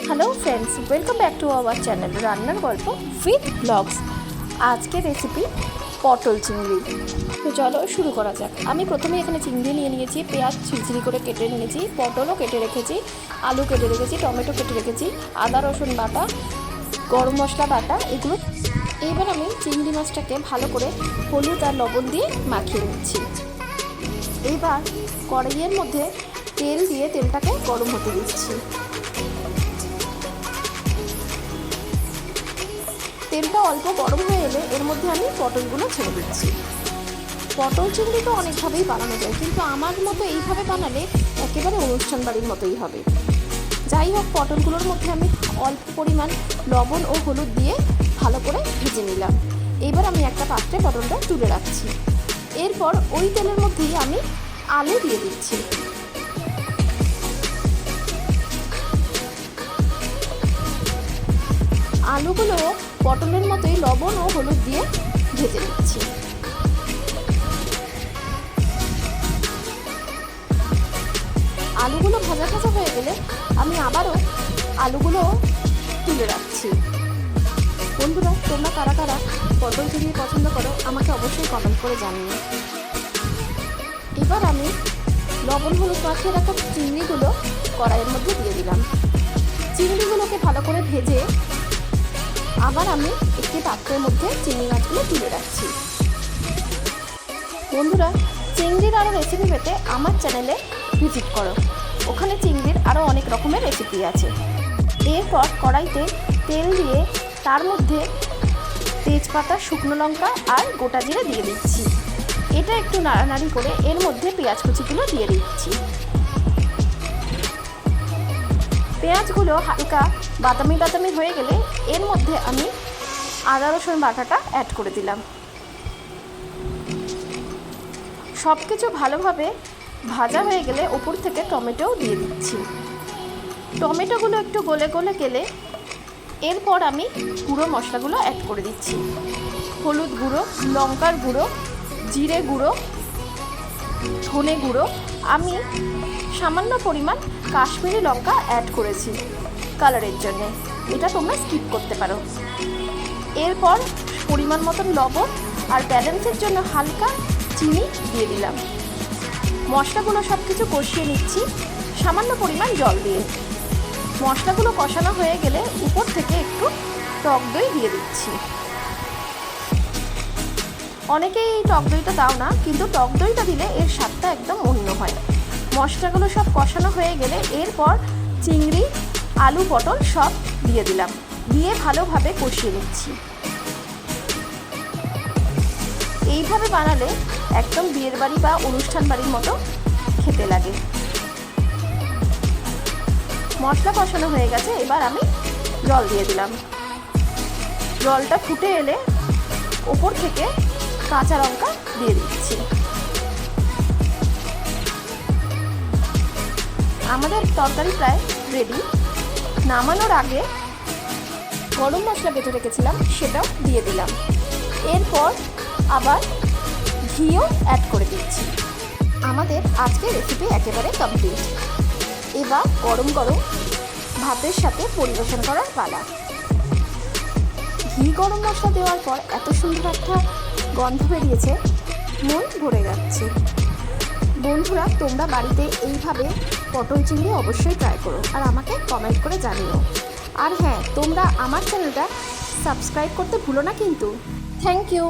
Hello friends, welcome back to our channel রান্নার গল্প with blogs. আজকের রেসিপি পটল চিংড়ি। তো চলো শুরু করা যাক। আমি প্রথমে এখানে চিংড়ি নিয়ে নিয়েছি, পেঁয়াজ ঝিরিঝিরি করে কেটে নিয়েছি, পটলও কেটে রেখেছি, আলু কেটে রেখেছি, টমেটো কেটে রেখেছি, আদা রসুন বাটা, গরম মশলা বাটা, এগুলো। এইবার আমি চিংড়ি মাছটাকে ভালো করে হলুদ আর লবণ দিয়ে মাখিয়ে নিচ্ছি। এইবার কড়াইয়ের মধ্যে তেল দিয়ে তেলটাকে গরম হতে দিচ্ছি। তেলটা অল্প গরম হয়ে এলে এর মধ্যে আমি পটলগুলো ছেড়ে দিচ্ছি। পটল চিংড়ি তো অনেকভাবেই বানানো যায়, কিন্তু আমার মতো এইভাবে বানালে একেবারে অনুষ্ঠান বাড়ির মতোই হবে। যাই হোক, পটলগুলোর মধ্যে আমি অল্প পরিমাণ লবণ ও হলুদ দিয়ে ভালো করে ভেজে নিলাম। এবার আমি একটা পাত্রে পটলটা তুলে রাখছি। এরপর ওই তেলের মধ্যেই আমি আলু দিয়ে দিচ্ছি। আলুগুলো পটলের মতোই লবণ ও হলুদ দিয়ে ভেজে নিচ্ছি। আলুগুলো ভাজা ভাজা হয়ে গেলে আমি আবারও আলুগুলো তুলে রাখছি। বন্ধুরা, তোমরা কারা কারা পটল চিংড়ি পছন্দ করো আমাকে অবশ্যই কমেন্ট করে জানিও। এবার আমি লবণ হলুদ মাখিয়ে রাখা চিংড়িগুলো কড়াইয়ের মধ্যে দিয়ে দিলাম। চিংড়িগুলোকে ভালো করে ভেজে আবার আমি একটি পাত্রের মধ্যে চিংড়ি মাছগুলো তুলে রাখছি। বন্ধুরা, চিংড়ির আরও রেসিপি পেতে আমার চ্যানেলে ভিজিট করো, ওখানে চিংড়ির আরও অনেক রকমের রেসিপি আছে। এরপর কড়াইতে তেল দিয়ে তার মধ্যে তেজপাতা, শুকনো লঙ্কা আর গোটা জিরে দিয়ে দিচ্ছি। এটা একটু নাড়ানাড়ি করে এর মধ্যে পেঁয়াজ কুচিগুলো দিয়ে দিচ্ছি। পেঁয়াজগুলো হালকা বাদামি বাদামি হয়ে গেলে এর মধ্যে আমি আদা রসুন বাটাটা অ্যাড করে দিলাম। সব কিছু ভালোভাবে ভাজা হয়ে গেলে ওপর থেকে টমেটোও দিয়ে দিচ্ছি। টমেটোগুলো একটু গলে গলে গেলে এরপর আমি গুঁড়ো মশলাগুলো অ্যাড করে দিচ্ছি। হলুদ গুঁড়ো, লঙ্কার গুঁড়ো, জিরে গুঁড়ো, ধনে গুঁড়ো, আমি সামান্য পরিমাণ কাশ্মীরি লঙ্কা অ্যাড করেছি কালারের জন্য, এটা তোমরা স্কিপ করতে পারো। এরপর পরিমাণ মতন লবণ আর ব্যালেন্সের জন্য হালকা চিনি দিয়ে দিলাম। মশলাগুলো সব কিছু কষিয়ে নিচ্ছি সামান্য পরিমাণ জল দিয়ে। মশলাগুলো কষানো হয়ে গেলে উপর থেকে একটু টক দই দিয়ে দিচ্ছি। অনেকেই এই টক দইটা দাও না, কিন্তু টক দইটা দিলে এর স্বাদটা একদম অন্য হয়। মশলাগুলো সব কষানো হয়ে গেলে এরপর চিংড়ি, আলু, পটল সব দিয়ে দিলাম, দিয়ে ভালোভাবে কষিয়ে নিচ্ছি। এইভাবে বানালে একদম বিয়ের বাড়ি বা অনুষ্ঠান বাড়ির মতো খেতে লাগে। মশলা কষানো হয়ে গেছে, এবার আমি জল দিয়ে দিলাম। জলটা ফুটে এলে ওপর থেকে কাঁচা লঙ্কা দিয়ে দিচ্ছি। আমাদের তরকারি প্রায় রেডি। নামানোর আগে গরম মশলা বেটে রেখেছিলাম, সেটাও দিয়ে দিলাম। এরপর আবার ঘিও অ্যাড করে দিচ্ছি। আমাদের আজকের রেসিপি একেবারে কমপ্লিট। এবার গরম গরম ভাতের সাথে পরিবেশন করার পালা। ঘি গরম মশলা দেওয়ার পর এত সুন্দর একটা গন্ধ বেরিয়েছে, মন ভরে যাচ্ছে। বন্ধুরা, তোমরা বাড়িতে এইভাবে পটল চিংড়ি অবশ্যই ট্রাই করো আর আমাকে কমেন্ট করে জানিও। আর হ্যাঁ, তোমরা আমার চ্যানেলটা সাবস্ক্রাইব করতে ভুলো না কিন্তু। Thank you.